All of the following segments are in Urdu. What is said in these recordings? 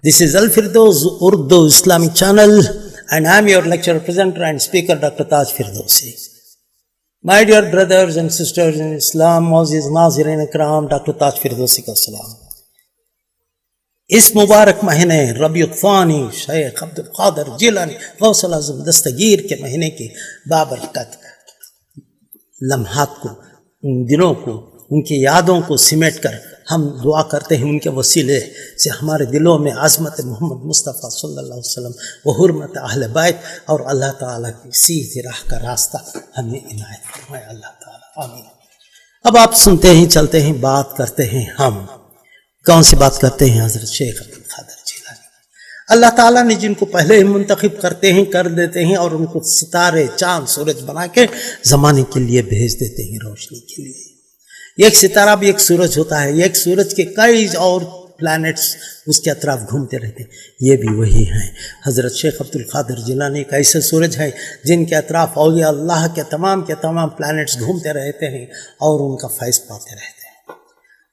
This is Al Firdaus Urdu Islamic channel, and I am your lecturer, presenter and speaker, Dr. Taj Firdausi. My dear brothers and sisters in Islam, Moses Nazirin Ikram, Dr. Taj Firdausi ka salam. اس مبارک مہینے ربیع الثانی شیخ عبدالقادر جیلانی غوث الاعظم دستگیر کے مہینے کی بابرکت لمحات کو، ان دنوں کو، ان کی یادوں کو سمیٹ کر ہم دعا کرتے ہیں ان کے وسیلے سے ہمارے دلوں میں عظمت محمد مصطفیٰ صلی اللہ علیہ وسلم و حرمت اہل بیت اور اللہ تعالیٰ کی سیدھی راہ کا راستہ ہمیں عنایت فرمائے اللہ تعالیٰ، آمین۔ اب آپ سنتے ہیں، چلتے ہیں، بات کرتے ہیں، ہم کون سی بات کرتے ہیں؟ حضرت شیخ عبدالقادر جیلانی۔ اللہ تعالیٰ نے جن کو پہلے ہی منتخب کرتے ہیں، کر دیتے ہیں، اور ان کو ستارے، چاند، سورج بنا کے زمانے کے لیے بھیج دیتے ہیں، روشنی کے لیے۔ ایک ستارہ بھی ایک سورج ہوتا ہے، ایک سورج کے کئی اور پلانٹس اس کے اطراف گھومتے رہتے ہیں، یہ بھی وہی ہیں۔ حضرت شیخ عبدالقادر جیلانی ایک ایسے سورج ہیں جن کے اطراف اولیاء اللہ کے تمام پلانٹس گھومتے رہتے ہیں اور ان کا فیض پاتے رہتے ہیں،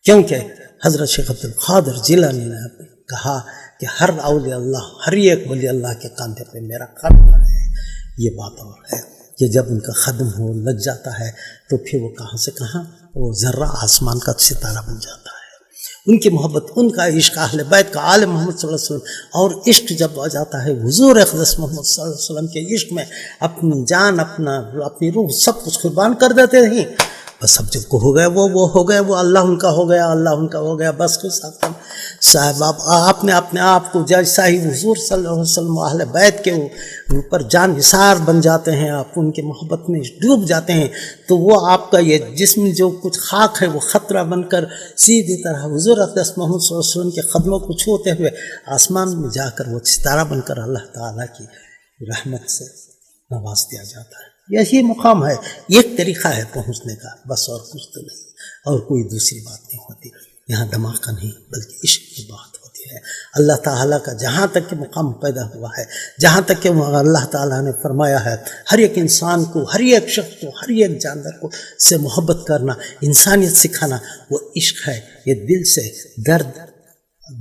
کیونکہ حضرت شیخ عبدالقادر جیلانی نے کہا کہ ہر اولیاء اللہ، ہر ایک ولی اللہ کے کاندھے پہ میرا قدم ہے۔ یہ بات اور ہے کہ جب ان کا قدم ہو لگ جاتا ہے تو پھر وہ کہاں سے کہاں، وہ ذرہ آسمان کا ستارہ بن جاتا ہے۔ ان کی محبت، ان کا عشق، اہل بیت کا، آل محمد صلی اللہ علیہ وسلم، اور عشق جب آ جاتا ہے حضور اقدس محمد صلی اللہ علیہ وسلم کے عشق میں اپنی جان، اپنی روح سب کچھ قربان کر دیتے ہیں۔ بس اب جب کو ہو گیا وہ ہو گیا، وہ اللہ ان کا ہو گیا، اللہ ان کا ہو گیا، بس صاحب آپ نے اپنے آپ کو جیسا ہی حضور صلی اللہ علیہ وسلم اہل بیت کے اوپر جان نثار بن جاتے ہیں، آپ ان کی محبت میں ڈوب جاتے ہیں، تو وہ آپ کا یہ جسم جو کچھ خاک ہے وہ خطرہ بن کر سیدھی طرح حضور اقدس محمد صلی اللہ علیہ وسلم کے قدموں کو چھوتے ہوئے آسمان میں جا کر وہ ستارہ بن کر اللہ تعالیٰ کی رحمت سے نواز دیا جاتا ہے۔ یہی مقام ہے، ایک طریقہ ہے پہنچنے کا، بس اور کچھ تو نہیں، اور کوئی دوسری بات نہیں ہوتی یہاں، دماغ کا نہیں بلکہ عشق کی بات ہوتی ہے۔ اللہ تعالیٰ کا جہاں تک کہ مقام پیدا ہوا ہے، جہاں تک کہ اللہ تعالیٰ نے فرمایا ہے ہر ایک انسان کو، ہر ایک شخص کو، ہر ایک جاندار کو سے محبت کرنا، انسانیت سکھانا، وہ عشق ہے۔ یہ دل سے درد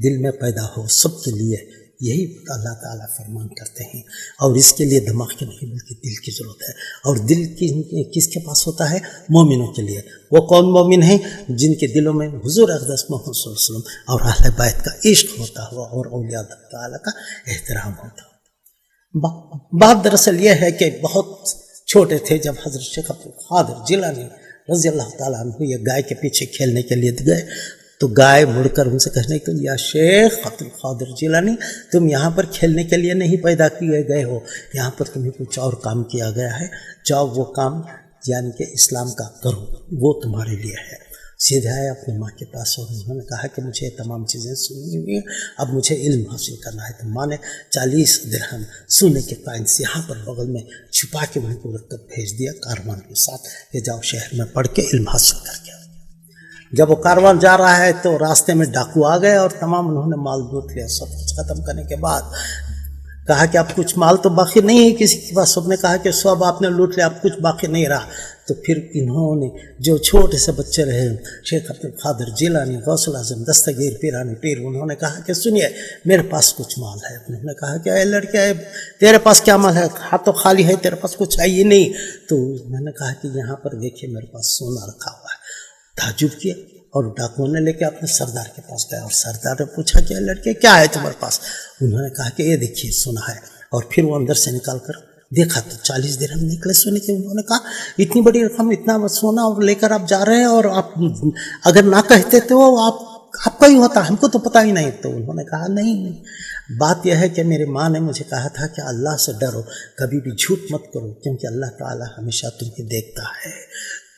دل میں پیدا ہو سب کے لیے، یہی اللہ تعالیٰ فرمان کرتے ہیں، اور اس کے لیے دماغ کی نہیں بلکہ دل کی ضرورت ہے۔ اور دل کی کس کے پاس ہوتا ہے؟ مومنوں کے لیے۔ وہ کون مومن ہیں؟ جن کے دلوں میں حضور اقدس محمد صلی اللہ علیہ وسلم اور اہل بیت کا عشق ہوتا ہوا اور اولیاء اللہ تعالیٰ کا احترام ہوتا ہوا۔ بات دراصل یہ ہے کہ بہت چھوٹے تھے جب حضرت شیخ عبدالقادر جیلانی رضی اللہ تعالیٰ عنہ یہ گائے کے پیچھے کھیلنے کے لیے گئے، تو گائے مڑ کر ان سے کہنے کے لیے، یا شیخ عبدالقادر جیلانی، تم یہاں پر کھیلنے کے لیے نہیں پیدا کیے گئے ہو، یہاں پر تمہیں کچھ اور کام کیا گیا ہے، جاؤ وہ کام یعنی کہ اسلام کا کرو، وہ تمہارے لیے ہے۔ سیدھے آئے اپنے ماں کے پاس اور انہوں نے کہا کہ مجھے تمام چیزیں سننی ہوئی ہیں، اب مجھے علم حاصل کرنا ہے۔ تو ماں نے 40 درہم سونے کے کائنس یہاں پر بغل میں چھپا کے ان کو رکھ کر بھیج دیا کاروان کے ساتھ کہ جاؤ شہر میں پڑھ کے علم حاصل کر کے۔ جب وہ کاروان جا رہا ہے تو راستے میں ڈاکو آ گئے اور تمام انہوں نے مال لوٹ لیا۔ سب کچھ ختم کرنے کے بعد کہا کہ اب کچھ مال تو باقی نہیں ہے کسی کے پاس، سب نے کہا کہ سب آپ نے لوٹ لیا، اب کچھ باقی نہیں رہا۔ تو پھر انہوں نے جو چھوٹے سے بچے رہے شیخ عبدالقادر جیلانی غوث الاعظم دستگیر پیرانی پیر، انہوں نے کہا کہ سنیے میرے پاس کچھ مال ہے۔ انہوں نے کہا کہ اے لڑکے تیرے پاس کیا مال ہے؟ ہاتھ تو خالی ہے، تیرے پاس کچھ ہے ہی نہیں۔ تو میں نے کہا کہ یہاں پر دیکھیے میرے پاس سونا رکھا ہوا ہے۔ تعجب کیا اور ڈاکو نے لے کے اپنے سردار کے پاس گیا، اور سردار نے پوچھا کہ لڑکے کیا ہے تمہارے پاس؟ انہوں نے کہا کہ یہ دیکھیے سونا ہے، اور پھر وہ اندر سے نکال کر دیکھا تو 40 درہم نکلے سونے کے۔ انہوں نے کہا اتنی بڑی رقم، اتنا سونا اور لے کر آپ جا رہے ہیں، اور آپ اگر نہ کہتے تو آپ کا ہی ہوتا، ہم کو تو پتہ ہی نہیں۔ تو انہوں نے کہا نہیں، بات یہ ہے کہ میری ماں نے مجھے کہا تھا کہ اللہ سے ڈرو، کبھی بھی جھوٹ مت کرو، کیونکہ اللہ تعالیٰ ہمیشہ تمہیں دیکھتا ہے،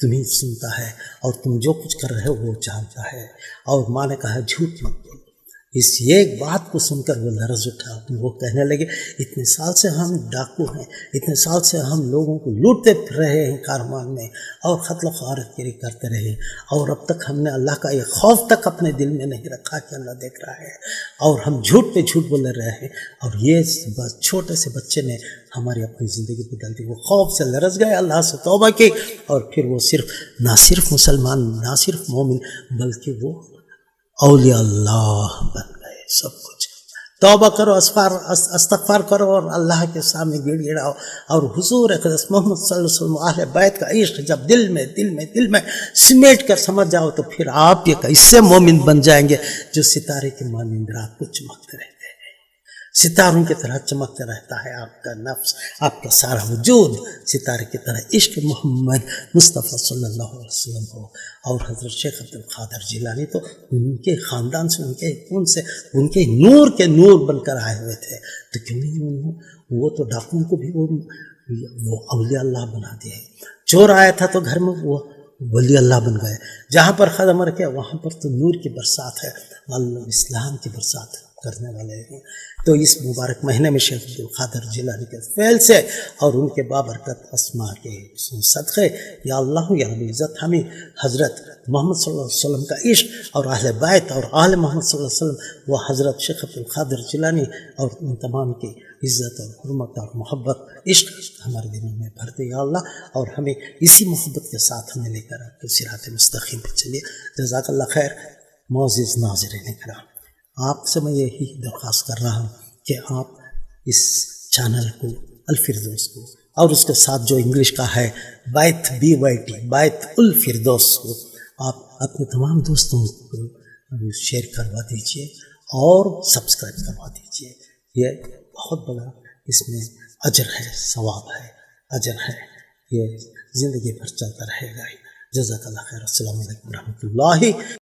تمہیں سنتا ہے، اور تم جو کچھ کر رہے ہو وہ جانتا ہے۔ اور ماں نے کہا جھوٹ مت بولو۔ اس ایک بات کو سن کر وہ لرز اٹھا، وہ کہنے لگے اتنے سال سے ہم ڈاکو ہیں، اتنے سال سے ہم لوگوں کو لوٹتے پھر رہے ہیں کاروان میں، اور قتل و غارت گری کرتے رہے، اور اب تک ہم نے اللہ کا یہ خوف تک اپنے دل میں نہیں رکھا کہ اللہ دیکھ رہا ہے، اور ہم جھوٹ پہ جھوٹ بولے رہے ہیں، اور یہ چھوٹے سے بچے نے ہماری اپنی زندگی بدل دی۔ وہ خوف سے لرز گئے، اللہ سے توبہ کی، اور پھر وہ نہ صرف مسلمان، نہ صرف مومن، بلکہ وہ اولیاء اللہ بن گئے، سب کچھ۔ توبہ کرو، استغفار کرو اور اللہ کے سامنے گڑ گڑاؤ، اور حضور اقدس محمد صلی اللہ علیہ وسلم اہل بیت کا عشق جب دل میں سمیٹ کر سمجھ جاؤ تو پھر آپ یہ ایسے مومن بن جائیں گے جو ستارے کے مانند رات کو چمکتے رہتے ہیں، ستاروں کی طرح چمکتا رہتا ہے آپ کا نفس، آپ کا سارا وجود ستارے کی طرح عشق محمد مصطفیٰ صلی اللہ علیہ وسلم ہو۔ اور حضرت شیخ عبد القادر جیلانی تو ان کے خاندان سے، ان کے خون سے، ان کے نور کے نور بن کر آئے ہوئے تھے، تو کیوں نہیں وہ تو ڈاکوؤں کو بھی وہ اولیاء اللہ بنا دیا ہے۔ چور آیا تھا تو گھر میں وہ ولی اللہ بن گئے، جہاں پر قدم رکھے وہاں پر تو نور کی برسات ہے، اللہ اسلام کی برسات کرنے والے ہیں۔ تو اس مبارک مہینے میں شیخ عبد القادر جیلانی کے فعل سے اور ان کے بابرکت اسماء کے صدقے یا اللہ یا رب العزت ہمیں حضرت محمد صلی اللہ علیہ وسلم کا عشق اور اہل بیت اور آل محمد صلی اللہ علیہ وسلم وہ حضرت شیخ عبد القادر جیلانی اور ان تمام کی عزت اور حرمت اور محبت عشق ہمارے دلوں میں بھر دے یا اللہ، اور ہمیں اسی محبت کے ساتھ ہمیں لے کر آپ کے صراط مستقیم پہ چلیے۔ جزاک اللہ خیر۔ معزز ناظرین کرام، آپ سے میں یہی درخواست کر رہا ہوں کہ آپ اس چینل کو الفردوس کو اور اس کے ساتھ جو انگلش کا ہے بیت BYT بیت الفردوس کو آپ اپنے تمام دوستوں کو شیئر کروا دیجئے اور سبسکرائب کروا دیجئے۔ یہ بہت بڑا اس میں اجر ہے، ثواب ہے، اجر ہے، یہ زندگی بھر چلتا رہے گا۔ جزاک اللہ خیر۔ السلام علیکم ورحمۃ اللہ